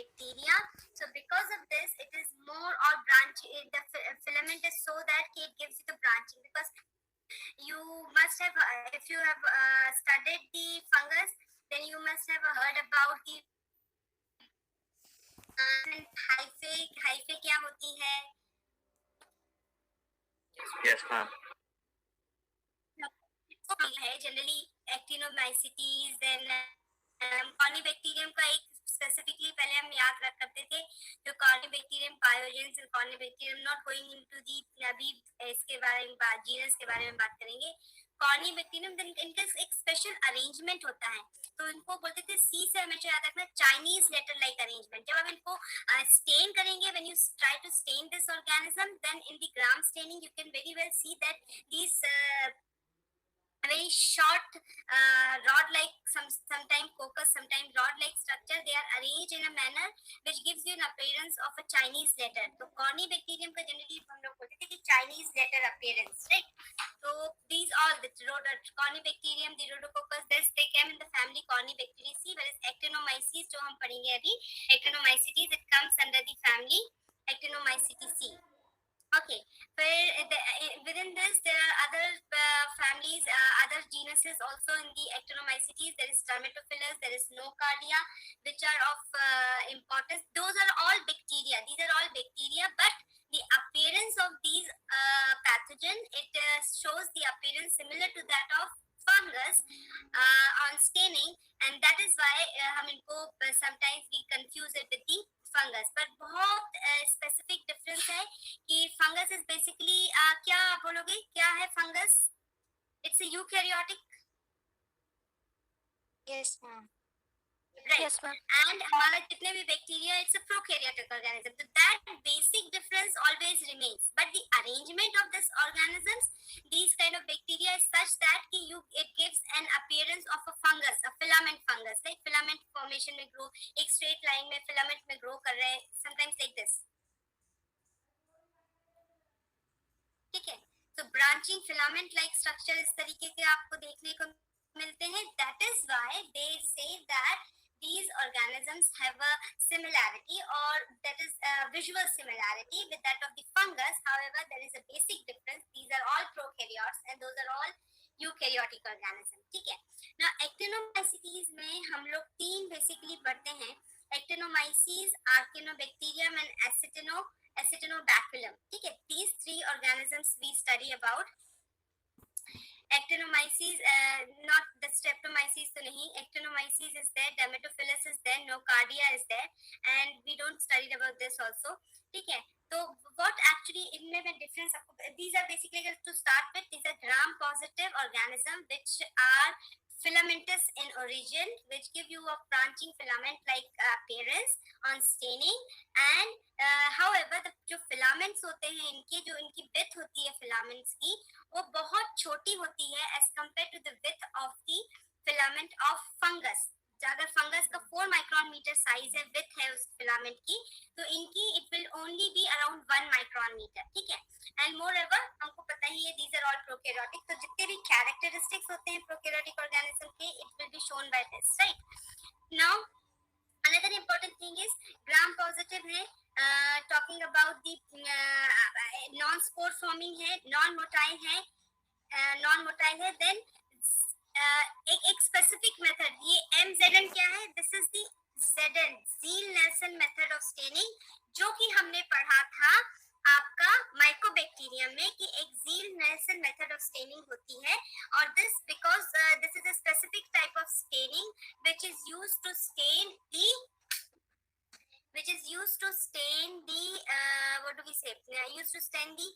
bacteria. So because of this, it is more or branch. The filament is so that it gives you the branching. Because you must have, if you have studied the fungus, then you must have heard about the hyphae क्या होती है? Yes, ma'am. है generally actinomycetes, then Corynebacterium का एक specifically पहले हम याद रख करते थे, जो Corynebacterium pyogenes and Corynebacterium, not going into the, अभी इसके बारे में बात, जीनस के बारे में बात करेंगे। कॉर्निबैक्टीरियम इनका एक स्पेशल अरेंजमेंट होता है, तो इनको बोलते थे, सी से हमेशा याद रखना, चाइनीज लेटर लाइक अरेंजमेंट। जब आप इनको स्टेन करेंगे, when you try to stain this organism, then in the Gram staining you can very well see that these very short rod-like, sometimes cocos, sometimes rod-like structure. They are arranged in a manner which gives you an appearance of a Chinese letter. तो Cornybacterium का generally हम लोग बोलते थे कि Chinese letter appearance, right? So these all the Cornybacterium, the Rhodococcus, they came in the family Cornybacteriaceae, whereas Actinomyces जो हम पढ़ेंगे अभी, Actinomycetes, it comes under the family Actinomycetaceae. Okay, within this there are other families, other genuses also in the Actinomycetes. There is Dermatophilus, there is Nocardia, which are of importance. Those are all bacteria. These are all bacteria, but the appearance of these pathogen, it shows the appearance similar to that of fungus on staining, and that is why हम इनको sometimes we confuse it with the fungus. But बहुत specific difference है कि fungus is basically क्या बोलोगे, क्या है fungus? It's a eukaryotic. Yes, ma'am. Right. Yes, ma'am. And हमारा जितने भी bacteria, it's a prokaryotic organism. So that basic difference always remains. But the arrangement of this organisms, these kind of bacteria is such that it gives an appearance of a fungus, a filament fungus. Like filament formation में grow, एक straight line में filament में grow कर रहे हैं, sometimes like this. ठीक है? So branching filament like structure इस तरीके के आपको देखने को मिलते हैं. That is why they say that these organisms have a similarity, or that is a visual similarity with that of the fungus. However, there is a basic difference. These are all prokaryotes and those are all eukaryotic organisms. ठीक है? Now Actinomycetes में हम लोग तीन basically पढ़ते हैं. Actinomyces, Archaeobacterium and Acetinobaculum. ठीक है? These three organisms we study about. Actinomyces, not the Streptomyces तो नहीं, Actinomyces is there, Dermatophilus is there, Nocardia is there, and we don't study about this also. ठीक है? तो what actually इनमें में difference, these are basically, to start with, these are gram-positive organisms which are filamentous in origin, which give you a branching filament-like appearance on staining. And however, the जो filaments होते हैं इनके, जो इनकी width होती है filaments की, वो बहुत छोटी होती है as compared to the width of the filament of fungus. अगर फंगस का 4 माइक्रोन मीटर साइज है, विथ है उस फिलामेंट की, तो इनकी it will only be around 1 micron metre. ठीक है? एंड मोर एवर हमको पता ही है, दीज आर ऑल प्रोकैरियोटिक. तो जितने भी कैरेक्टरिस्टिक्स होते हैं प्रोकैरियोटिक ऑर्गेनिज्म के, it will be shown by this, right? Now another important thing is Gram positive है, talking about the non spore forming है, नॉन मोटाइल है, देन एक स्पेसिफिक मेथड, ये MZN क्या है? This is the ZN, Ziehl Neelsen method of staining, जो कि हमने पढ़ा था आपका माइकोबैक्टीरियम में कि एक ज़ील-नेल्सन मेथड ऑफ स्टेनिंग होती है. और this because this is a specific type of staining which is used to stain the what do we say, used to stain the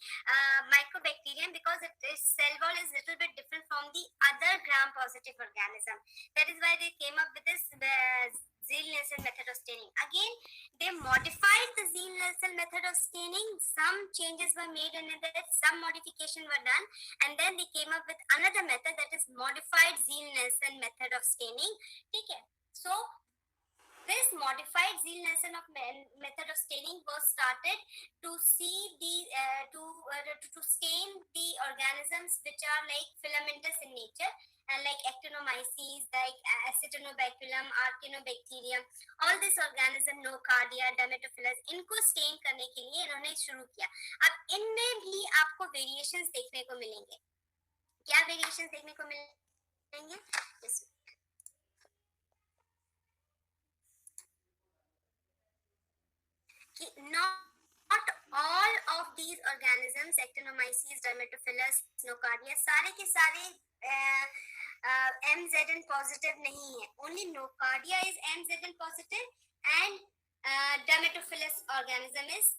mycobacterium, because its cell wall is little bit different from the other gram positive organism. That is why they came up with this Ziehl-Neelsen method of staining. Again, they modified the Ziehl-Neelsen method of staining. Some changes were made in it, some modification were done, and then they came up with another method, that is modified Ziehl-Neelsen method of staining. ठीक है? So This modified Zeal-Nelson of method of staining was started to see to stain the organisms which are like filamentous in nature, and like actinomyces, like Acetinobaculum, Archaeobacterium, all this organism, Nocardia, Dermatophilus, इनको stand करने के लिए इन्होंने शुरू किया. अब इनमें भी आपको वेरिएशंस देखने को मिलेंगे. क्या वेरिएशंस देखने को मिलेंगे? Not all of these organisms, Actinomyces, Dermatophilus, Nocardia, सारे के सारे MZN positive नहीं है. Only Nocardia is MZN positive and Dermatophilus organism is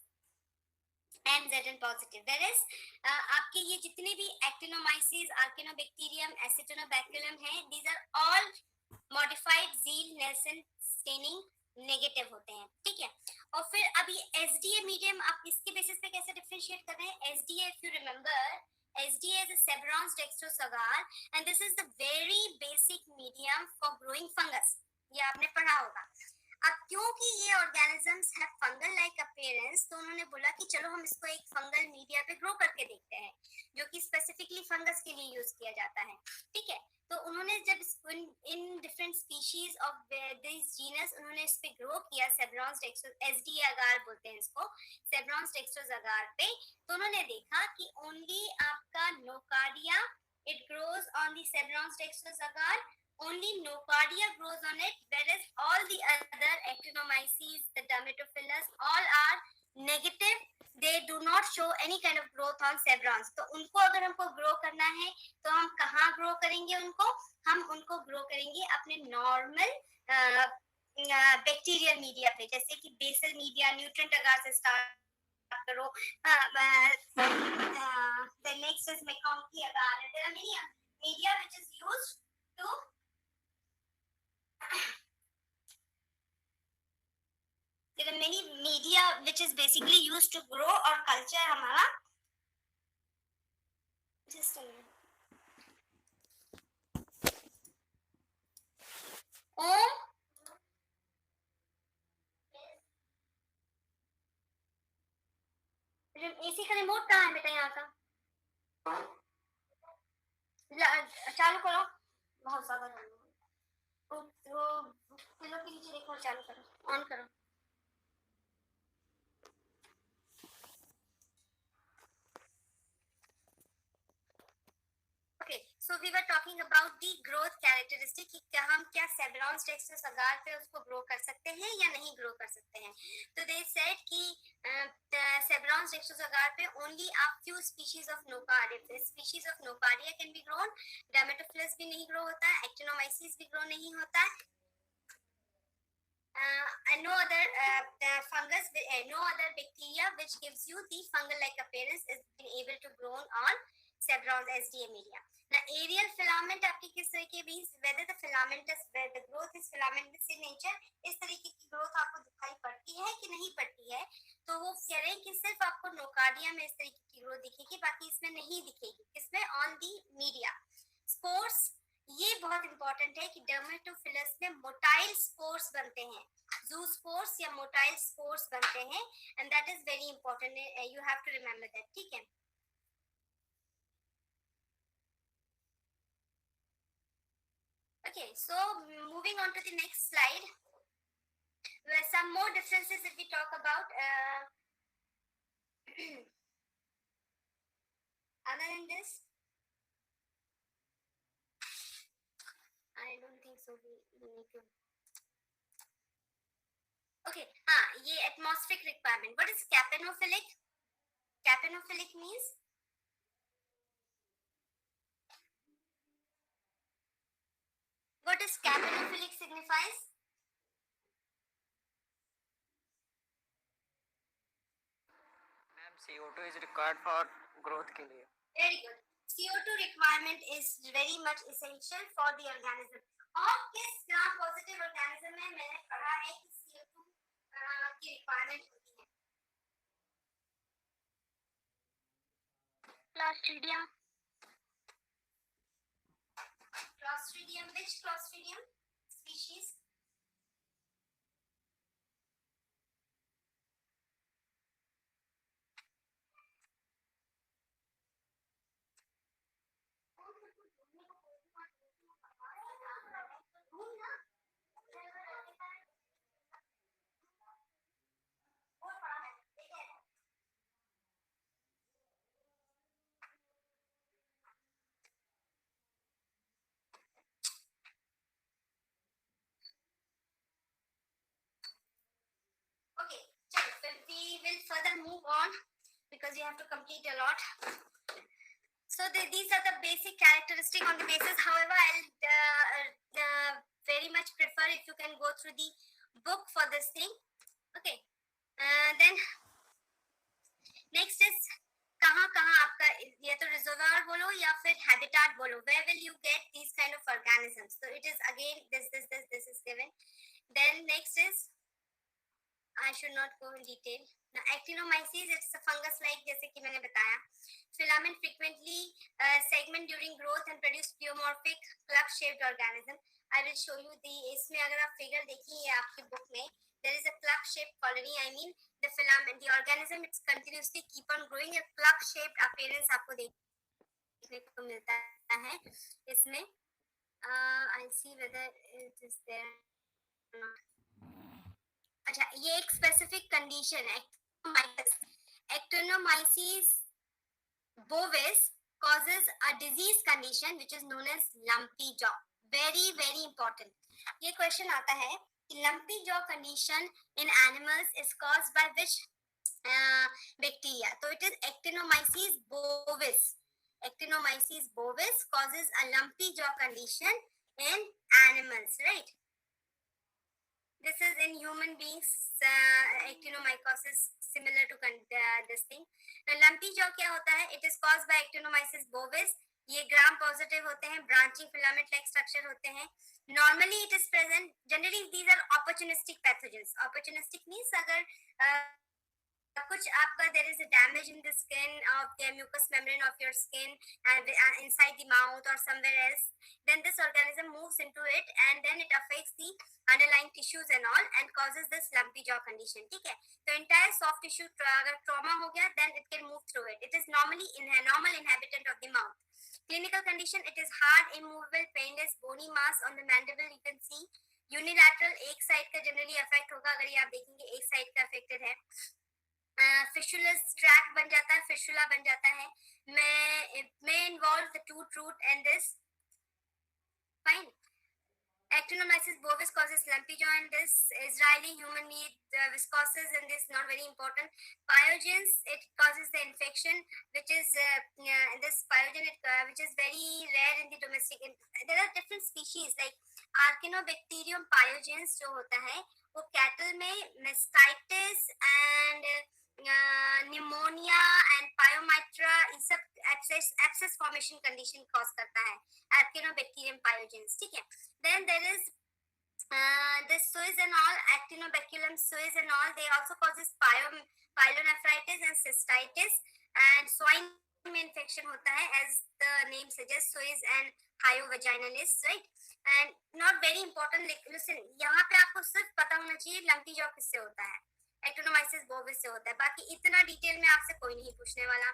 MZN positive. Whereas आपके ये जितने भी Actinomyces, Archaeobacterium, Acetinobaculum हैं, these are all modified Zeal-Nelson staining negative होते हैं. ठीक है. और फिर अभी एसडीए मीडियम आप इसके बेसिस पे कैसे डिफरेंशिएट कर रहे हैं? SDA, if you remember, SDA is a Sabouraud's dextrose agar and this is the very basic medium for growing fungus. ये आपने पढ़ा होगा. अब क्योंकि ये organisms have fungal like appearance, तो उन्होंने बोला कि चलो हम इसको एक फंगल मीडिया पे ग्रो करके देखते हैं, जो कि स्पेसिफिकली फंगस के लिए यूज किया जाता है. ठीक है. तो उन्होंने जब in different species of this genus उन्होंने इस पे ग्रो किया, सेब्रॉन्स डेक्स्ट्रोस, एसडी अगार बोलते हैं इसको, सेब्रॉन्स डेक्स्ट्रोस अगार पे, तो उन्होंने देखा कि ओनली आपका Nocardia, it grows on the Sabouraud's dextrose agar, only Nocardia grows on it, whereas all the other Actinomyces, the Dermatophilus, all are negative. They do not show any kind of growth on Sebrons. तो उनको अगर हमको grow करना है तो हम कहाँ grow करेंगे उनको? हम उनको grow करेंगे अपने normal bacterial media पे, जैसे कि basal media, nutrient agar से start करो. The next is McConkey agar. There are many media which is used to there are many media which is basically used to grow or culture हमारा. Just a minute. AC का remote कहाँ है बेटा? यहाँ का चालू करो. बहुत ज्यादा वो पिलो के नीचे देखो, चालू करो, ऑन करो. Okay, so we were talking about the growth characteristic कि क्या हम क्या सेब्रॉन्स डेक्स्ट्रोस अगार पे उसको ग्रो कर सकते हैं या नहीं ग्रो कर सकते हैं. तो they said कि सेब्रॉन्स डेक्स्ट्रोस अगार पे only a few species of Nocardia, species of Nocardia can be grown. Dermatophilus भी नहीं ग्रो होता है, Actinomyces भी ग्रो नहीं होता है. And no other fungus, no other bacteria which gives you the fungal-like appearance is been able to grow on Sebrons SDA media. Now, aerial filament आपकी किस तरह के भी, whether the filamentous, whether the growth is filamentous in nature, इस तरीके की growth आपको दिखाई पड़ती है कि नहीं पड़ती है? तो वो कह रहे हैं कि सिर्फ आपको नोकार्डिया में इस तरीके की growth दिखेगी, बाकी इसमें नहीं दिखेगी. किसमें? On the media. Spores, ये बहुत इंपॉर्टेंट है कि डर्मेटोफिलस में मोटाइल स्पोर्स बनते हैं, ज़ूस्पोर्स या मोटाइल स्पोर्स बनते हैं, and that is very important. You have to remember that. ठीक है. Okay, so moving on to the next slide, where some more differences if we talk about other than this, I don't think so. We need to. Okay, ये atmospheric requirement. What is capenophilic? Capenophilic means what is capenophilic signifies? Ma'am, CO2 is required for growth के लिए. Very good. CO2 requirement is very much essential for the organism. और किस gram positive organism में मैंने पढ़ा है कि CO2 की रिक्वायरमेंट होती है? Clostridium. Clostridium, which Clostridium species? further move on because you have to complete a lot. So these are the basic characteristics on the basis. However, I'll very much prefer if you can go through the book for this thing. Okay. Then next is कहाँ आपका या तो reservoir बोलो या फिर habitat बोलो. Where will you get these kind of organisms? So it is again this is given. Then next is, I should not go in detail. Now, actinomyces, it's a fungus-like, जैसे कि मैंने बताया. Filament frequently segment during growth and produce pleomorphic club-shaped organism. I will show you the. इसमें अगर आप figure देखिए आपकी book में, there is a club-shaped colony. I mean the filament, the organism, it's continuously keep on growing. A club-shaped appearance आपको देखने को मिलता है इसमें. I'll see whether it is there or not. अच्छा, ये एक स्पेसिफिक कंडीशन है. Actinomyces bovis causes a disease condition which is known as lumpy jaw. Very very important. ये क्वेश्चन आता है कि lumpy jaw condition in animals is caused by which bacteria? So it is Actinomyces bovis. Actinomyces bovis causes a lumpy jaw condition in animals, right? This is in human beings. Actinomycosis similar to this thing. Now, lumpy jaw क्या होता है? It is caused by Actinomyces bovis. ये gram positive होते हैं, branching filament like structure होते हैं. Normally it is present, generally these are opportunistic pathogens. Opportunistic means अगर कुछ आपका there is a damage in the skin of the mucous membrane of your skin and inside the mouth or somewhere else, then this organism moves into it and then it affects the underlying tissues and all and causes this lumpy jaw condition. ठीक है, तो entire soft tissue अगर trauma हो गया then it can move through it. It is normally normal inhabitant of the mouth. Clinical condition, it is hard, immovable, painless, bony mass on the mandible. You can see unilateral, एक side का generally affect होगा. अगर ये आप देखेंगे एक side का affected है. फिशुलस ट्रैक बन जाता है, फिशुला बन जाता है. may involve the tooth root and this. Fine. Actinomyces bovis causes lumpy jaw and this. Israeli human meat viscosis and this not very important. Pyogens, it causes the infection which is this pyogen which is very rare in the domestic. There are different species like Archaeobacterium pyogens जो होता है वो cattle में mastitis and pneumonia and pyometra इस सब abscess formation condition cause करता है Archaeobacterium pyogens. ठीक है. Then there is the Suis and all, Actinobaculum suis and all, they also causes pyelonephritis and cystitis and swine में infection होता है as the name suggests, suis and hyovaginalis, right? And not very important, listen, यहाँ पे आपको सिर्फ पता होना चाहिए lumpy jaw किससे होता है, Actinomyces bovis से होता है. बाकी इतना डिटेल में आपसे कोई नहीं पूछने वाला.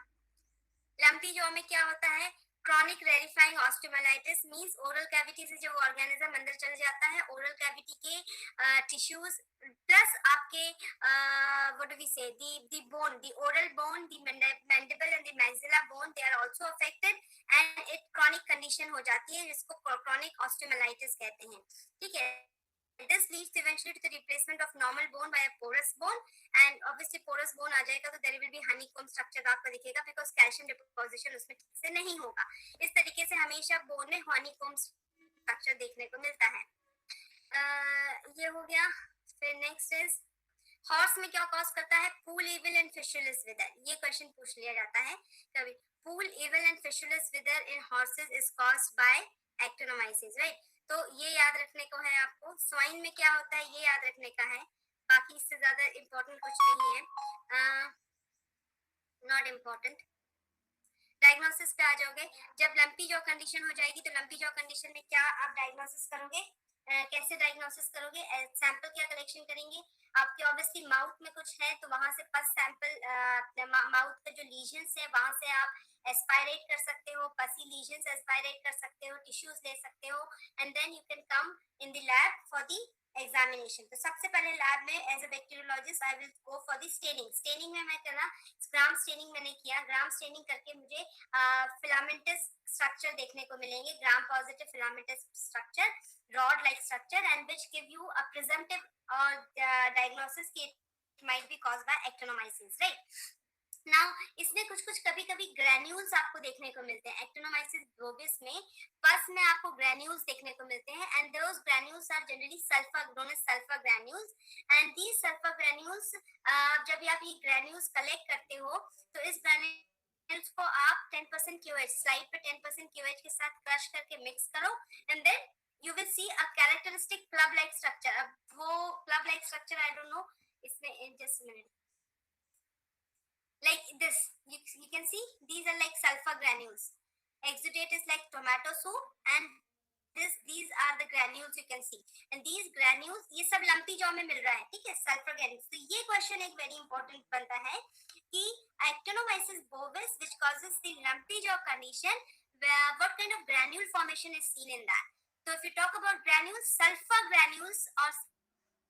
lumpy jaw में क्या होता है? Chronic rarefying osteomyelitis means oral cavity से जब organism अंदर चल जाता है, oral cavity के tissues plus आपके what do we say, the bone, the oral bone, the mandible and the maxilla bone, they are also affected and it chronic condition हो जाती है जिसको chronic osteomyelitis कहते हैं. ठीक है. This leads eventually to the replacement of normal bone by a porous bone and obviously porous bone आ जाएगा तो there will be honeycomb structure आपको दिखेगा because calcium deposition उसमें ठीक से नहीं होगा. इस तरीके से हमेशा bone में honeycomb structure देखने को मिलता है. ये हो गया. फिर next is horse में क्या cause करता है? Pool evil and fistulous wither. ये question पूछ लिया जाता है कभी. Pool evil and fistulous wither in horses is caused by Actinomyces, right? तो ये याद रखने को है आपको. स्वाइन में क्या होता है ये याद रखने का है. बाकी इससे ज्यादा इम्पोर्टेंट कुछ नहीं है. Not important. डायग्नोसिस पे आ जाओगे. जब लंपी जॉ कंडीशन हो जाएगी तो लंपी जॉ कंडीशन में क्या आप डायग्नोसिस करोगे? कैसे डायग्नोसिस करोगे? सैंपल क्या कलेक्शन करेंगे? आपके ऑब्वियसली माउथ में कुछ है तो वहां से पस सैंपल माउथ का जो लीजन्स है वहां से आप एस्पायरेट कर सकते हो, पसी लीजन्स एस्पायरेट कर सकते हो, टिश्यूज ले सकते हो and then you can come in the lab for the examination. तो सबसे पहले लैब में as a bacteriologist I will go for the staining. Staining में मैं करा ग्राम स्टेनिंग मैंने किया. ग्राम स्टेनिंग करके मुझे फिलामेंटस स्ट्रक्चर देखने को मिलेंगे, gram positive filamentous structure, rod like structure and which give you a presumptive or diagnosis कि might be caused by actinomyces, right? Now इसमें कुछ कुछ कभी कभी ग्रेन्यूल्स आपको देखने को मिलते हैं एक्टिनोमाइसिस बोविस में। पस में आपको ग्रेन्यूल्स देखने को मिलते हैं and those granules are generally sulphur known as sulphur granules and these sulphur granules जब आप ये ग्रेन्यूल्स कलेक्ट करते हो तो इस ग्रेन्यूल्स को आप 10% क्यूएच स्लाइड पे 10% क्यूएच के साथ क्रश करके मिक्स करो and then you will see a characteristic club like structure। अब वो club like structure I don't know इसमें in just a minute like this you can see these are like sulfur granules, exudate is like tomato soup and these are the granules you can see and these granules ये सब lumpy jaw में मिल रहा है, ठीक है, sulfur granules। तो ये question एक very important बनता है कि actinomyces bovis which causes the lumpy jaw condition what kind of granule formation is seen in that। so if you talk about granules, sulfur granules or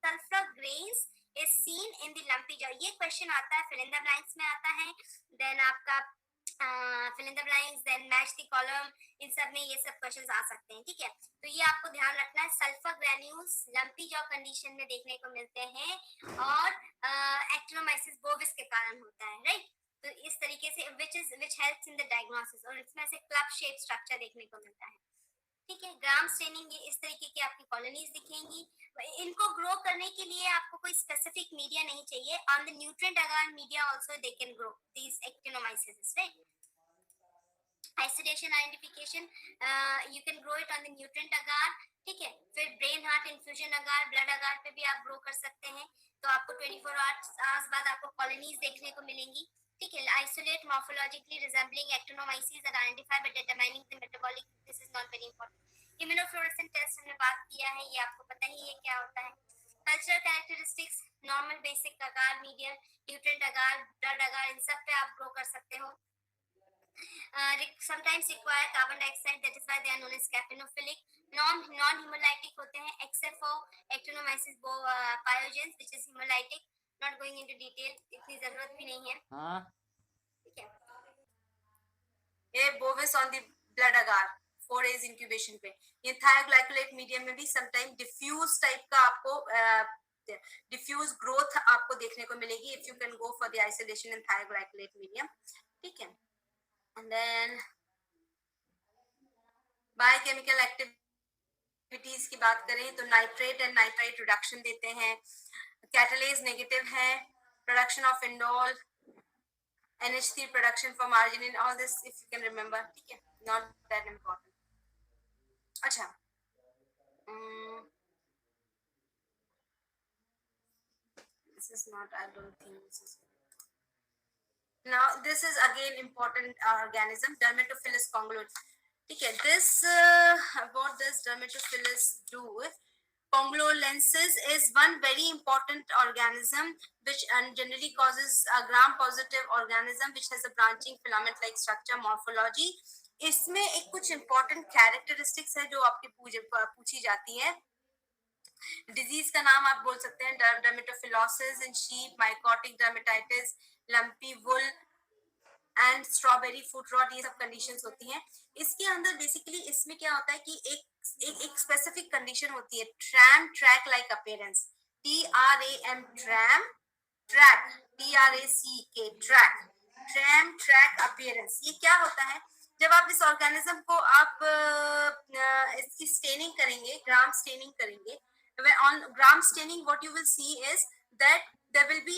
sulfur grains is seen in the lumpy jaw। ये question आता है, fill in the blanks में आता है, then आपका fill in the blanks, then match the column, इन सब में ये सब क्वेश्चंस आ सकते हैं, ठीक है। तो ये आपको ध्यान रखना है, sulphur granules lumpy jaw condition में देखने को मिलते हैं और एक्टिनोमाइसिस बोविस के कारण होता है, राइट। तो इस तरीके से which helps in the diagnosis और इसमें से क्लब शेप स्ट्रक्चर देखने को मिलता है, ठीक है। ग्राम स्टेनिंग, ये इस तरीके की आपकी कॉलोनीज दिखेंगी। इनको ग्रो करने के लिए आपको कोई स्पेसिफिक मीडिया नहीं चाहिए, on the nutrient agar media also they can grow these actinomyces, right. Isolation identification you can grow it on the nutrient agar, ठीक है। फिर brain heart infusion agar, blood agar पे भी आप ग्रो कर सकते हैं। तो आपको 24 आवर्स बाद आपको कॉलोनीज देखने को मिलेंगी, ठीक है। Isolate morphologically resembling Actinomyces and identify by determining the metabolic, this is not very important. Immunofluorescence test हमने बात किया है, ये आपको पता ही है क्या होता है। कल्चरल कैरेक्टरिस्टिक्स, नॉर्मल बेसिक अगार, मीडियम न्यूट्रिएंट अगार, ब्लड अगार, इन सब पे आप ग्रो कर सकते हो। sometimes require carbon dioxide, that is why they are known as capnophilic। non-hemolytic होते हैं except for actinomyces pyogenes which is hemolytic, not going into detail, इतनी जरूरत भी नहीं है, ठीक है। ये bovis on the blood agar 4 days incubation पे। ये थायोग्लाइकोलेट मीडियम में भी समटाइम डिफ्यूज टाइप का आपको डिफ्यूज ग्रोथ आपको देखने को मिलेगी if you can go for the isolation in thioglycolate medium, ठीक है। And then बायोकेमिकल एक्टिविटीज की बात करें तो नाइट्रेट एंड नाइट्राइट रिडक्शन देते हैं, कैटालेज नेगेटिव है, production of indole, NH3 production for arginine, all this if you can remember, ठीक है, नॉट दैट इम्पोर्टेंट। अच्छा, this is not, I don't think this is। Now this is again important organism, Dermatophilus conglomerate, ठीक है। this what does Dermatophilus do? Conglolensis is one very important organism which generally causes a gram positive organism which has a branching filament like structure morphology। इसमें एक कुछ important characteristics है जो आपके पूछी जाती है। डिजीज का नाम आप बोल सकते हैं dermatophilosis in sheep, mycotic dermatitis, lumpy wool and strawberry foot rot, ये सब कंडीशंस होती हैं। इसके अंदर बेसिकली इसमें क्या होता है कि एक स्पेसिफिक कंडीशन होती है, tram track like appearance, TRAM tram, track TRACK track, tram track appearance. ये क्या होता है, जब आप इस ऑर्गेनिज्म को आप इसकी स्टेनिंग करेंगे, ग्राम स्टेनिंग करेंगे, on gram staining what you will see is that there will be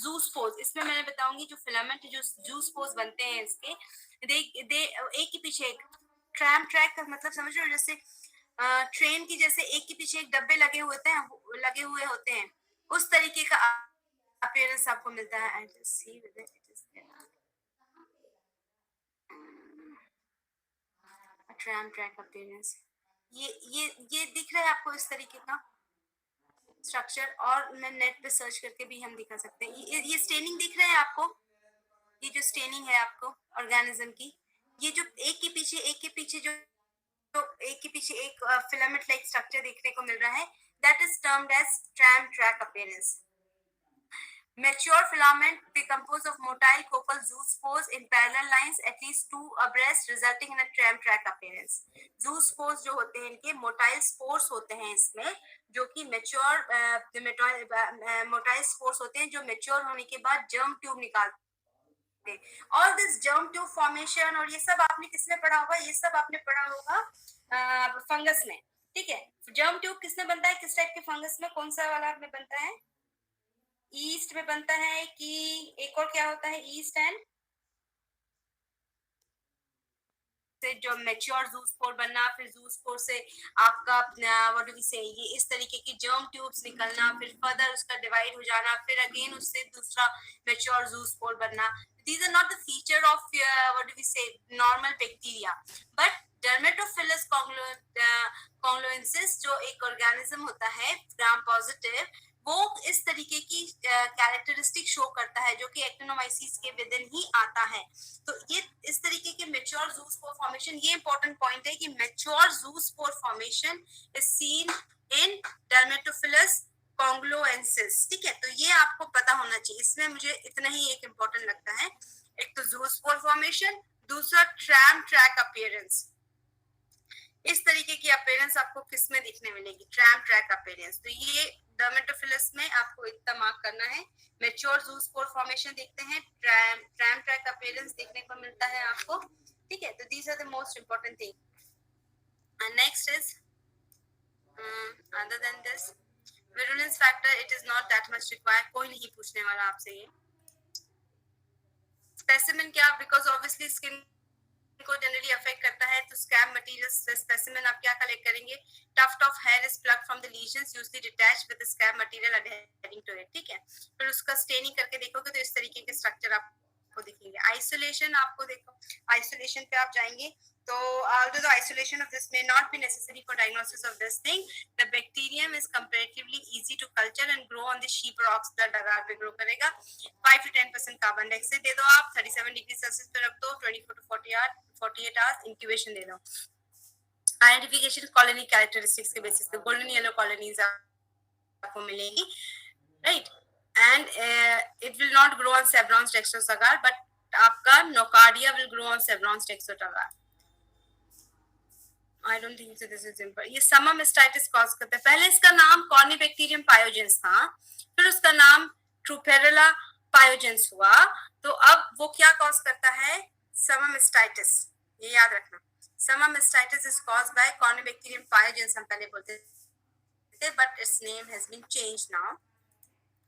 zoospores। इसमें मैंने बताऊंगी जो फिलामेंट जो zoospores बनते हैं इसके, दे एक के पीछे एक, ट्रैम ट्रैक का मतलब समझ रहे हो, जैसे ट्रेन की जैसे एक के पीछे एक डब्बे लगे हुए होते हैं, उस तरीके का अपीयरेंस आपको मिलता है। ट्रैम ट्रैक अपीयरेंस, ये दिख रहा है आपको इस तरीके का स्ट्रक्चर, और मैं नेट पे सर्च करके भी हम दिखा सकते हैं। ये स्टेनिंग दिख रहा है आपको, ये जो स्टेनिंग है आपको ऑर्गेनिज्म की, ये जो एक के पीछे एक फिलामेंट लाइक स्ट्रक्चर देखने को मिल रहा है, that is termed as tram track appearance. Mature filament decompose of motile coccal zoospores in parallel lines at least 2 abreast resulting in a tram track appearance. Zoospores जो होते हैं इनके motile spores होते हैं इसमें जो कि motile spores होते हैं जो mature होने के बाद germ tube निकालते हैं. All this germ tube formation और ये सब आपने किसमें पढ़ा होगा? ये सब आपने पढ़ा होगा फंगस में. ठीक है. germ tube किसमें बनता है? किस टाइप के फंगस में? कौन सा वाला में बनता है? ईस्ट में बनता है कि एक और क्या होता है? ईस्ट एंड से जो मैच्योर जूस्पोर बनना, फिर जूस्पोर से आपका व्हाट डू वी से ये इस तरीके की जर्म ट्यूब्स निकलना, फिर फर्दर उसका डिवाइड हो जाना, फिर अगेन उससे दूसरा मैच्योर जूस्पोर बनना. These are not the feature of what do we say normal bacteria, but Dermatophilus congloensis जो एक ऑर्गेनिज्म होता है ग्राम पॉजिटिव, वो इस तरीके की कैरेक्टरिस्टिक शो करता है जो कि एक्टिनोमाइसीस के विदिन ही आता है. तो ये इस तरीके के मैच्योर जूस्पोर फॉर्मेशन, ये इंपॉर्टेंट पॉइंट है कि mature zoospore formation is seen in Dermatophilus congolensis. ठीक है, तो ये आपको पता होना चाहिए. इसमें मुझे इतना ही एक इंपॉर्टेंट लगता है, एक तो जूस्पोर फॉर्मेशन, दूसरा ट्रैम ट्रैक अपीयरेंस. इस तरीके की अपीयरेंस आपको किस में दिखने मिलेगी? Tram track appearance. तो ये डर्मेटोफिलस में आपको इतना मार्क करना है. मैच्योर जूस्पोर फॉर्मेशन देखते हैं, ट्रैम ट्रैक अपीयरेंस देखने को मिलता है आपको. ठीक है, तो these are the most important thing. And next is other than this virulence factor, it is not that much required. कोई नहीं पूछने वाला आपसे ये. स्पेसिमेन क्या? बिकॉज ऑब्वियसली स्किन को जनरली अफेक्ट करता है, तो स्कैब मटेरियल से स्पेसिमेन आप क्या कलेक्ट करेंगे? Tuft of hair is plucked from the lesions usually detached with the scab material adhering to it. ठीक है, फिर उसका स्टेनिंग करके देखोगे तो इस तरीके के स्ट्रक्चर आपको दिखेंगे. आइसोलेशन आपको देखो, आइसोलेशन पे आप जाएंगे तो although the isolation of this may not be necessary for diagnosis of this thing, the bacterium is comparatively easy to culture and grow on the sheep rocks. blood agar pe grow karega. 5 to 10% carbon dioxide de do aap, 37 degree celsius pe rakh do, 24 to 48 hours incubation de do. Identification colony characteristics के basis पे golden yellow colonies आपको मिलेगी, right? And it will not grow on Sebrons dextrose agar, but आपका nocardia will grow on Sebrons dextrose agar. I don't think so this is important. ये समा mastitis cause करता है. पहले इसका नाम कॉर्निबैक्टीरियम पायोजेंस था, फिर उसका नाम ट्रूपेरेला पायोजेंस हुआ. तो अब वो क्या कॉज करता है? समा मेस्टाइटिस. ये याद रखना, summer mastitis is caused by Corynebacterium pyogenes. हम पहले बोलते थे, but it's name has been changed now.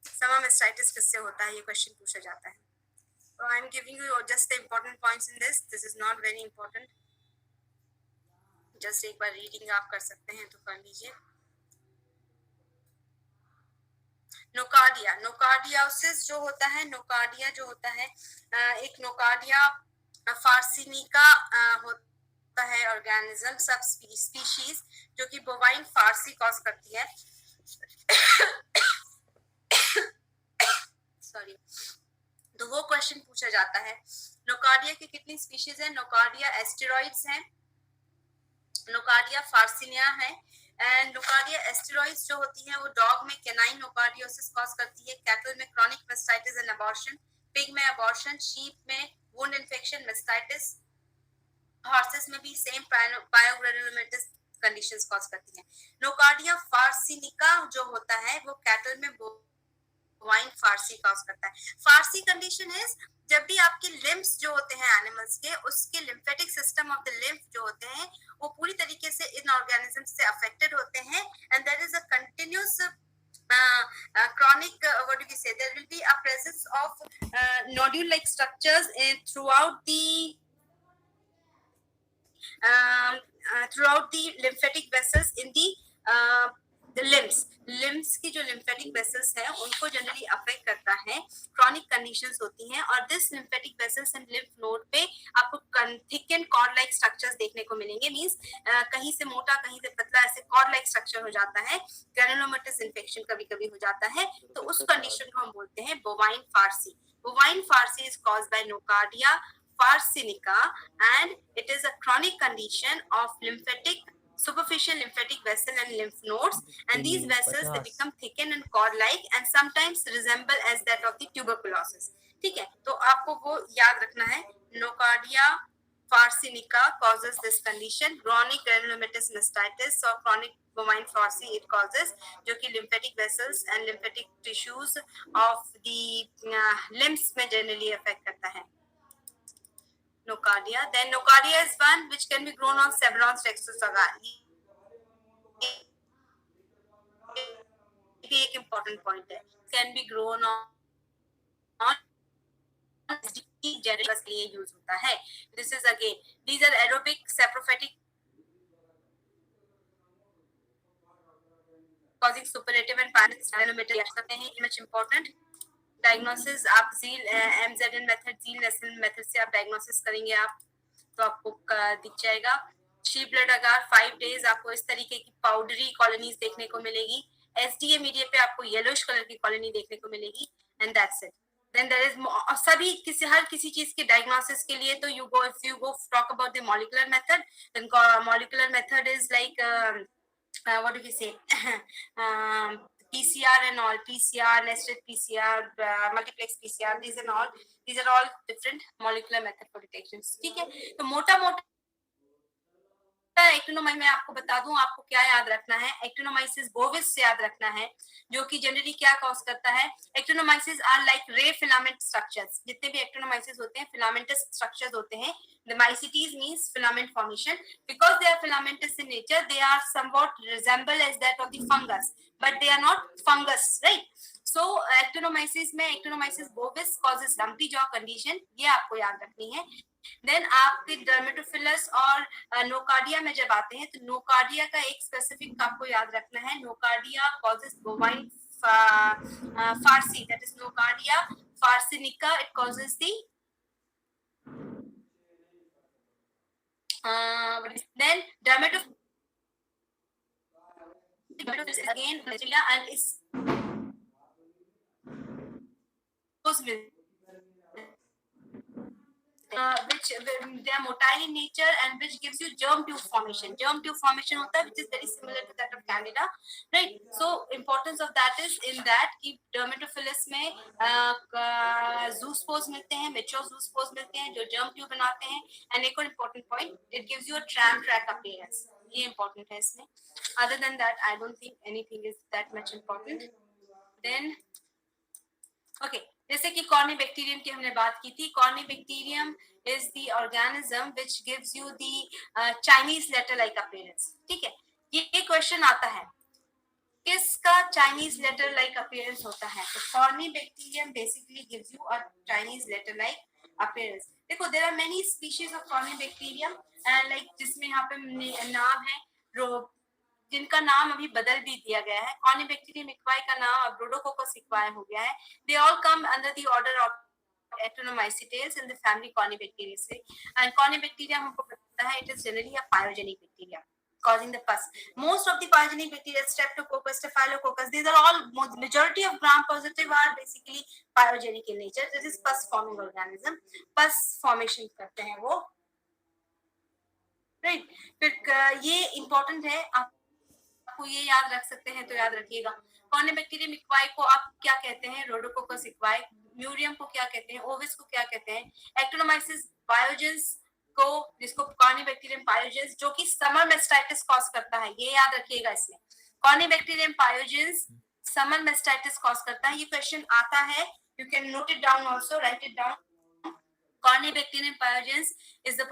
Summer mastitis किससे होता है? ये क्वेश्चन पूछा जाता है. So I am giving you just the important points in this. This is not very important. Just एक बार रीडिंग आप कर सकते हैं तो कर लीजिए. नोकार्डिया, नोकार्डियोसिस जो होता है, नोकार्डिया जो होता है, एक नोकार्डिया फार्सिनिका होता है ऑर्गेनिज्म सब स्पीशीज जो कि बोवाइन फार्सी कॉज करती है. सॉरी. तो वो क्वेश्चन पूछा जाता है. नोकार्डिया की कितनी स्पीशीज है? नोकार्डिया एस्टेरॉइड्स हैं, नोकार्डिया फार्सिनिया है, एंड नोकार्डिया एस्टेरॉइड्स जो होती है वो डॉग में कैनाइन नोकार्डियोसिस कॉज करती है, कैटल में chronic mastitis and abortion, pig में अबॉर्शन, शीप में वुंड इन्फेक्शन मेस्टाइटिस, हॉर्सेस में भी सेम पायोग्रेनुलोमेटस कंडीशंस कॉज करती है. नोकार्डिया फार्सिनिका जो होता है वो कैटल में बोवाइन फार्सी कॉज करता है. फार्सी कंडीशन इज जब भी आपके लिम्फ्स जो होते हैं एनिमल्स के, उसके lymphatic system of the lymph जो होते हैं वो पूरी तरीके से इन ऑर्गेनिज्म से अफेक्टेड होते हैं, and there is a continuous chronic what do we say, there will be a presence of nodule like structures throughout the lymphatic vessels in the limbs की जो lymphatic vessels है उनको जनरली अफेक्ट करता है. chronic conditions होती हैं और this lymphatic vessels and lymph node पे आपको thick and cord like structures देखने को मिलेंगे. मींस कहीं से मोटा कहीं से पतला ऐसे cord like structure हो जाता है. granulomatous infection कभी कभी हो जाता है, तो उस कंडीशन को हम बोलते हैं bovine farcy. bovine farcy is caused by Nocardia farcinica and it is a chronic condition of lymphatic superficial lymphatic vessel and lymph nodes, and these vessels they become thickened and cord-like and sometimes resemble as that of the tuberculosis. ठीक है, तो आपको वो याद रखना है. Nocardia farcinica causes this condition. Chronic granulomatous mastitis or chronic bovine farcy it causes, जो कि lymphatic vessels and lymphatic tissues of the limbs में generally affect करता है. Nocardia. Then nocardia is one which can be grown on Severon's rexosaga. ये एक important point है. Can be grown on generally के लिए यूज होता है. This is again, these are aerobic saprophytic causing suppurative and granulomatous याद करते हैं. Much important. डायग्नोसिस आप झील MZN मेथड, झील नेसल मेथड से आप डायग्नोसिस करेंगे आप, तो आपको दिख जाएगा. शी ब्लड अगार 5 डेज आपको इस तरीके की पाउडरी कॉलोनीज देखने को मिलेगी. एसडीए मीडिया पे आपको येलोइश कलर की कॉलोनी देखने को मिलेगी. And that's it. Then there is सभी हर किसी चीज के डायग्नोसिस के लिए तो you go, if you go talk about the molecular method, then molecular method is like what do we say, PCR and all, PCR, nested PCR, multiplex PCR, these are all different molecular method for detection. ठीक है, तो मोटा actinomyces में आपको बता दूं, आपको क्या याद रखना है. एक्टिनोमाइसिस बोविस से याद रखना है, जो कि जनरली क्या कॉज करता है. एक्टिनोमाइसिस आर लाइक रे फिलामेंट स्ट्रक्चर्स. जितने भी एक्टिनोमाइसिस होते हैं फिलामेंटस स्ट्रक्चर्स होते हैं. The mycetes means filament formation. Because they are filamentous in nature, they are somewhat resemble as that of the fungus, but they are not fungus, right? So actinomyces में actinomyces bovis causes lumpy jaw condition, ये आपको याद रखनी है. Then आपके डर्मेटोफिलस और nocardia में जब आते हैं, तो नोकार्डिया का एक स्पेसिफिक आपको याद रखना है. Nocardia causes bovine farcy, that is Nocardia farcinica. It causes the then dermatophilia again and is which they are motile in nature and which gives you germ tube formation. Germ tube formation hota hai, which is very similar to that of Candida, right? So importance of that is in that कि dermatophilus में zoospores मिलते हैं, mature zoospores मिलते हैं जो germ tube बनाते हैं. And एक और important point, it gives you a tram track appearance. ये important है इसमें. Other than that, I don't think anything is that much important. Then okay, जैसे कि कॉर्निबैक्टीरियम की हमने बात की थी. Corynebacterium is the organism which gives you the Chinese letter like appearance. ठीक है, ये क्वेश्चन आता है किसका चाइनीज लेटर लाइक अपीयरेंस होता है. तो Corynebacterium basically gives you a Chinese letter like appearance. देखो, there are many species of Corynebacterium like जिसमें यहाँ पे नाम है जिनका नाम अभी बदल भी दिया गया है. कॉर्निबैक्टीरियम इक्वाई का नाम अब रोडोकोकस इक्वाई हो गया है. They all come under the order of Actinomycetes in the family Corynebacteriaceae. And Corynebacterium हमको पता है it is generally a pyogenic bacteria causing the pus. Most of the pyogenic bacteria, Streptococcus, Staphylococcus, these are all, majority of gram positive are basically pyogenic in nature. This is pus forming organism. Pus formation करते हैं वो, right? फिर ये important है, आपको ये याद रख सकते हैं तो याद रखिएगा. कॉर्निबैक्टीरियम इक्वाई को आप क्या कहते हैं? रोडोकोकस इक्वाई. म्यूरियम को क्या कहते हैं? ओविस को क्या कहते हैं? एक्टिनोमाइसिस पायोजेंस को, जिसको कॉर्निबैक्टीरियम पायोजेंस, जो कि समर मेस्टाइटिस कॉज करता है, ये याद रखिएगा. इसमें Corynebacterium pyogenes summer mastitis cause करता है. ये क्वेश्चन आता है, you can note it down also, right it down. Cornibacterium pyogenes is the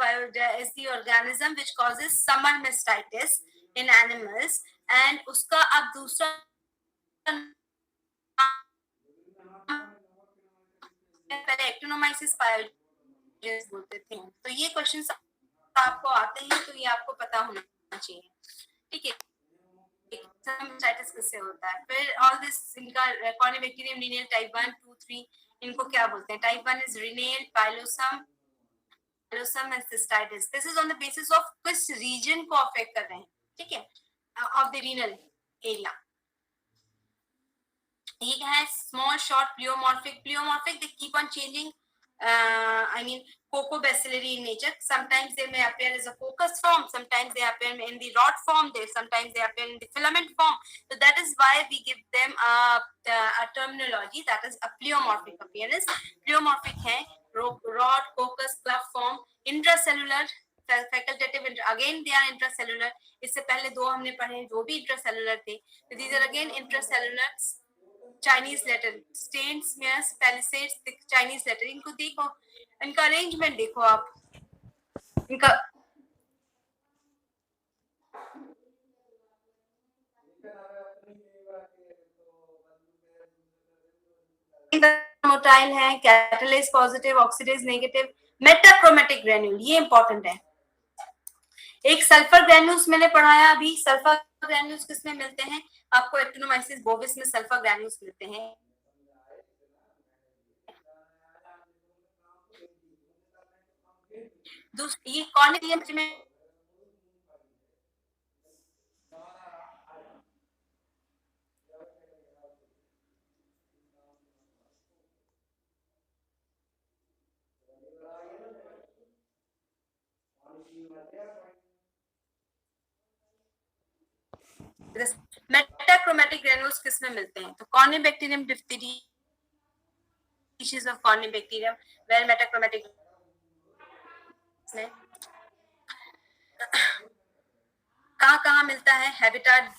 organism which causes summer mastitis in animals. And उसका अब दूसरा पहले एक्टिनोमाइसिस पायोजेंस बोलते थे. तो ये क्वेश्चन आपको आते हैं तो ये आपको पता होना चाहिए. ठीक है, mastitis किससे होता है. फिर ऑल दिस इनका कॉर्निबैक्टीरियम रीनेल टाइप 1, 2, 3 इनको क्या बोलते हैं? Type 1 is renale, pilosum and cystitis. This is on the basis of किस रीजन को अफेक्ट कर रहे हैं. ठीक है, of the renal area. It has small, short, pleomorphic. Pleomorphic, they keep on changing. I mean, cocobacillary in nature. Sometimes they may appear as a focus form, sometimes they appear in the rod form, sometimes they appear in the filament form. So that is why we give them a terminology, that is a pleomorphic appearance. Pleomorphic है rod, cocos, club form, intracellular, facultative, again they are intracellular. इससे पहले दो हमने पढ़े जो भी intracellular थे. So these are again intracellular. Chinese letter, stained smears, palisades, Chinese letter. इनको देखो, इनका अरेंजमेंट देखो आप, इनका मोटाइल है, catalase positive, oxidase negative, metachromatic granule, ये इंपॉर्टेंट है. एक सल्फर ग्रैन्यूल्स मैंने पढ़ाया अभी. सल्फर ग्रैन्यूल्स किसमें मिलते हैं? आपको एक्टिनोमाइसिस बोविस में सल्फर ग्रैन्यूल्स मिलते हैं. ये कॉर्नियम में मेटाक्रोमेटिक ग्रैन्यूल्स किसमें मिलते हैं? तो Corynebacterium डिप्थीरी, species of Cornybacterium where metachromatic में कहाँ मिलता है? हैबिटेट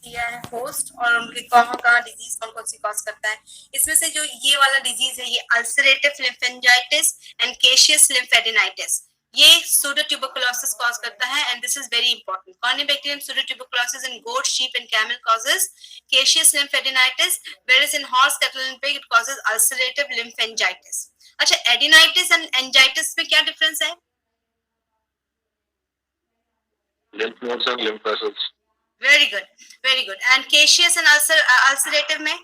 दिया है, होस्ट, और उनके कहाँ डिजीज कौन सी कॉज करता है. इसमें से जो ये वाला डिजीज है, ये अल्सरेटिव लिम्फेंजाइटिस एंड केशियस लिम्फेडेनाइटिस, ये pseudotuberculosis कॉज करता है. And this is very important. Cornybacterium pseudotuberculosis in goat, sheep and camel causes caseous lymphadenitis, whereas in horse, cattle and pig it causes ulcerative lymphangitis. अच्छा, एडिनाइटिस and एंजाइटिस में क्या difference है? lymph nodes and lymph vessels. Very good, very good. And caseous and ulcerative में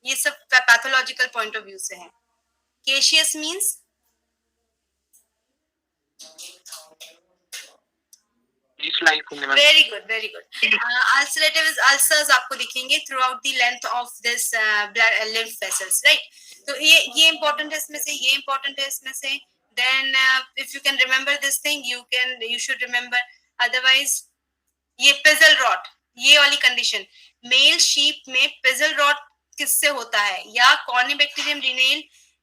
ये सब pathological point of view से है. Caseous means very good, very good. Ulcerative is ulcers आपको दिखेंगे throughout the length of this lymph vessels, right? तो ये important है इसमें से, ये important है इसमें से. Then if you can remember this thing, you should remember. Otherwise, ये पिजल रॉट, ये वाली कंडीशन, मेल शीप में पिजल रॉट किससे होता है? या कॉर्निबैक्टीरियम रिनेल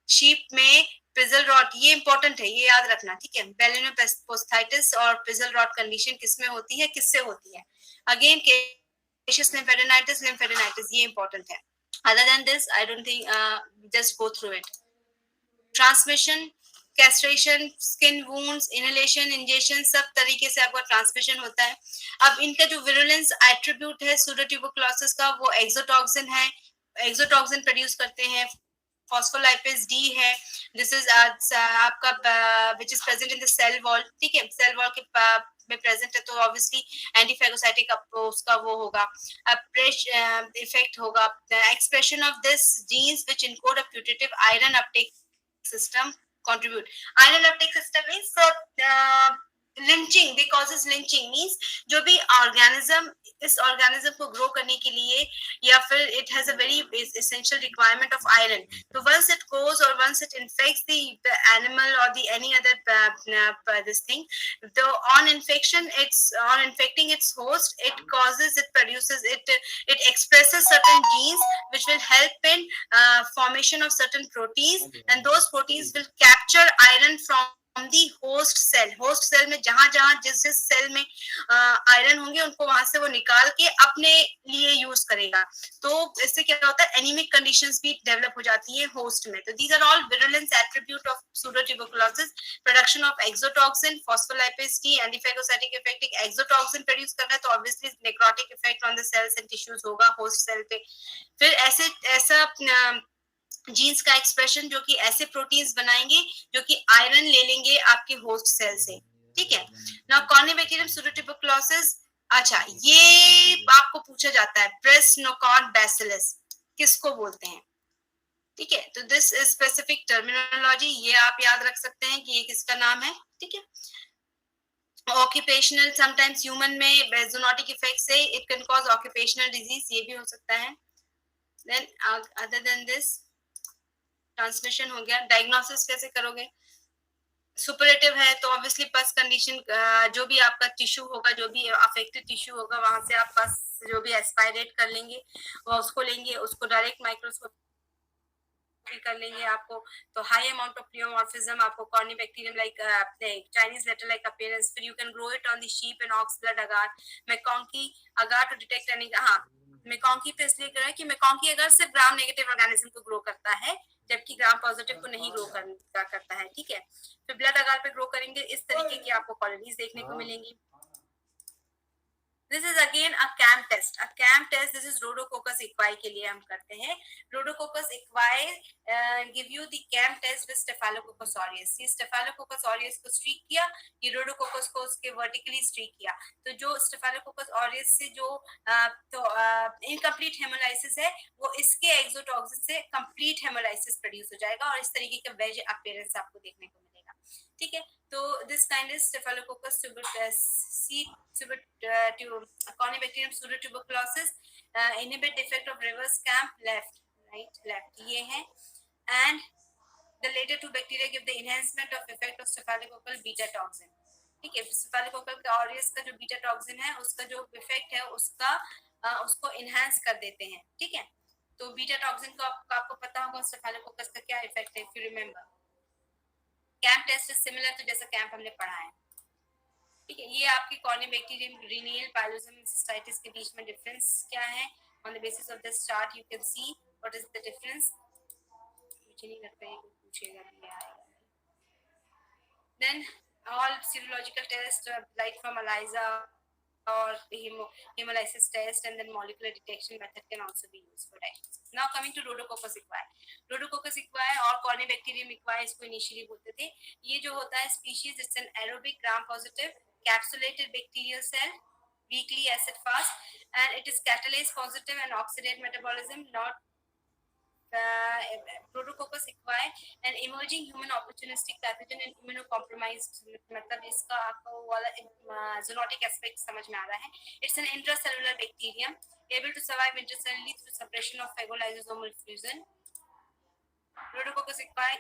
शीप में पिजल रॉट, ये इंपॉर्टेंट है, ये याद रखना, ठीक है. बेलिनोपोस्थाइटिस और पिजल रॉट कंडीशन किसमें होती है, किससे होती है? अगेन केशियस लिम्फेडेनाइटिस, ये इंपॉर्टेंट है. Other than this I don't think, just go through it. Transmission, castration, skin wounds, inhalation, injection, सब तरीके से आपका ट्रांसमिशन होता है. अब इनका जो विरुलेंस एट्रीब्यूट है pseudotuberculosis का, वो एक्सोटॉक्सिन है. एक्सोटॉक्सिन प्रोड्यूस करते हैं. फॉस्फोलाइपेज डी है. दिस इज आपका which is present in the cell wall, ठीक है. सेल वॉल के में प्रेजेंट है, तो ऑब्वियसली एंटीफैगोसाइटिक उसका वो होगा, इफेक्ट होगा. Expression of this jeans which encode a putative iron Uptake system contribute. Iron uptake system means lynching, they causes lynching means जो भी organism इस organism को grow करने के लिए, या फिर it has a very essential requirement of iron. So once it goes or once it infects the animal or the any other this thing, the on infecting its host, it produces it expresses certain genes which will help in formation of certain proteins, and those proteins will capture iron from the host cell में जहां जिस cell में iron होंगे उनको वहां से वो निकाल के अपने लिए यूज करेगा. तो इससे क्या होता है, एनीमिक कंडीशंस भी डेवलप हो जाती है होस्ट में. तो these are all virulence attribute of pseudotuberculosis. Production of exotoxin, phospholipase D, antiphagocytic effect. Exotoxin produce करना है तो obviously necrotic effect on the cells and tissues होगा होस्ट सेल पे. फिर ऐसा जीन्स का एक्सप्रेशन जो कि ऐसे प्रोटीन्स बनाएंगे जो कि आयरन ले लेंगे आपके होस्ट सेल से, ठीक है. नाउ कॉर्निबैक्टीरियम pseudotuberculosis, अच्छा ये आपको पूछा जाता है, प्रेसनोकॉक बैसिलस किसको बोलते हैं, ठीक है. तो दिस इज स्पेसिफिक टर्मिनोलॉजी, ये आप याद रख सकते हैं कि ये किसका नाम है, ठीक है. ऑक्यूपेशनल, समटाइम्स ह्यूमन में जूनोटिक इफेक्ट से it can cause occupational disease, ये भी हो सकता है. Then other than this transmission हो गया. डायग्नोसिस कैसे करोगे? सुपरेटिव है तो ऑब्वियसली पस कंडीशन, जो भी आपका टिश्यू होगा, जो भी अफेक्टेड टिश्यू होगा, वहां से आप पस जो भी एस्पायरेट कर लेंगे, वो उसको लेंगे, उसको डायरेक्ट माइक्रोस्कोप कर लेंगे आपको, तो हाई अमाउंट ऑफ प्लियोमॉर्फिज्म आपको Corynebacterium like Chinese letter like appearance, फिर you can grow it on the sheep and ox blood agar, MacConkey agar to detect any, हाँ मैकॉन्की पे इसलिए कर रहा है कि मैकॉन्की अगर सिर्फ ग्राम नेगेटिव ऑर्गेनिज्म को ग्रो करता है, जबकि ग्राम पॉजिटिव को नहीं ग्रो करता है, ठीक है। फिर ब्लड अगार पे ग्रो करेंगे, इस तरीके की आपको कॉलोनीज देखने को मिलेंगी। This is again a CAM test. A CAM test, this is Rhodococcus equi के लिए हम करते हैं। Rhodococcus equi give you the CAM test with Staphylococcus aureus. ये Staphylococcus aureus को streak किया, ये Rhodococcus को उसके vertically streak किया। तो जो Staphylococcus aureus से जो incomplete hemolysis है, वो इसके exotoxin से complete hemolysis produce हो जाएगा और इस तरीके का wedge appearance आपको देखने को मिलेगा, ठीक है। तो this kind is Staphylococcus Corynebacterium pseudotuberculosis, inhibit defect of reverse camp left, ये है, and the later two bacteria give the enhancement of effect of staphylococcal beta toxin, ठीक है। staphylococcal aureus का जो बीटा टॉक्सिन है, उसका जो इफेक्ट है उसको इनहेंस कर देते हैं, ठीक है। तो बीटा टॉक्सिन को आपको पता होगा स्टेफाइलोकोकस का क्या इफेक्ट है, if you remember. CAMP test is similar to जैसा कैंप हमने पढ़ा है, ठीक है। ये आपकी कॉर्निबैक्टीरियम ग्रीनियल पाइलोसम सिस्टाइटिस के बीच में डिफरेंस क्या है, on the basis of this chart you can see what is the difference. मुझे नहीं लगता है कोई पूछेगा भी आएगा। Then all serological test like from ELISA or the hemolysis test and then molecular detection method can also be used for diagnosis. Now coming to Rhodococcus equi. Rhodococcus equi और Corynebacterium equi इसको initially बोलते थे। ये जो होता है species, it's an aerobic gram-positive capsulated bacterial cell, weakly acid-fast, and it is catalase positive and oxidate metabolism, not Rhodococcus equi, an emerging human opportunistic pathogen and immunocompromised, मतलब इसका आपको वाला zoonotic aspect समझ में आ रहा है। It's an intracellular bacterium able to survive intercellularly through suppression of phagolysosomal fusion. Rhodococcus equi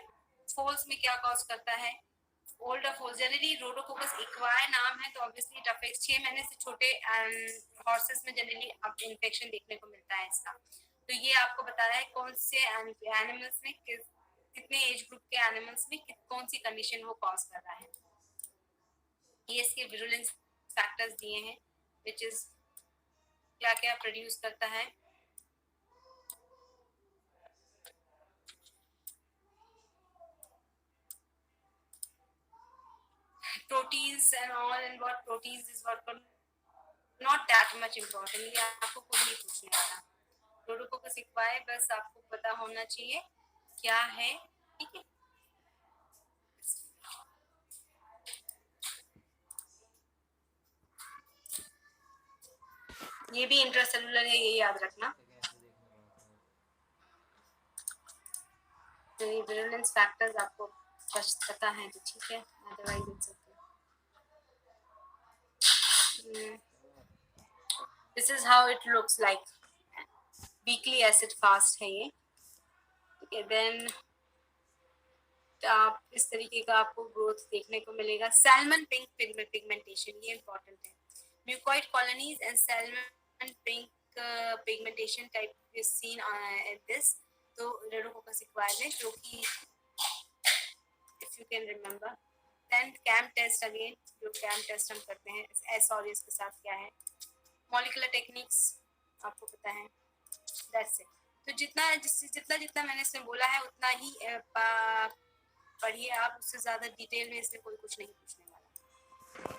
folds में क्या cause करता है? Older folds, generally Rhodococcus equi नाम है तो obviously it affects 6 महीने से छोटे horses में generally infection देखने को मिलता है इसका। तो ये आपको बता रहा है कौन से एनिमल्स में, कितने एज ग्रुप के एनिमल्स में कौन सी कंडीशन वो कॉज कर रहा है। ये इसके विरुलेंस फैक्टर्स दिए हैं, विच इज क्या क्या प्रोड्यूस करता है। Proteins and all, and what proteins is what not that much important, ये आपको कोई नहीं पूछने वाला। Rhodococcus equi बस आपको पता होना चाहिए क्या है, ठीक है। ये भी इंट्रासेलुलर है, ये याद रखना। तो ये विरुलेंस फैक्टर्स आपको पता है तो ठीक है, otherwise it's okay. This is how it looks like, weekly acid fast है ये, ठीक है। देन आप इस तरीके का आपको ग्रोथ देखने को मिलेगा। सैल्मन पिंक पिगमेंटेशन, ये इंपॉर्टेंट है। Mucoid colonies and salmon pink pigmentation type is seen in this, तो Rhodococcus equi में, जो कि if you can remember. Then कैम टेस्ट अगेन, जो कैम टेस्ट हम करते हैं एस ऑरियस के साथ क्या है। मॉलिक्यूलर टेक्निक्स आपको पता है, दैट्स इट। तो जितना मैंने इसमें बोला है उतना ही पढ़िए आप, उससे ज़्यादा डिटेल में इसमें कोई कुछ नहीं पूछने वाला।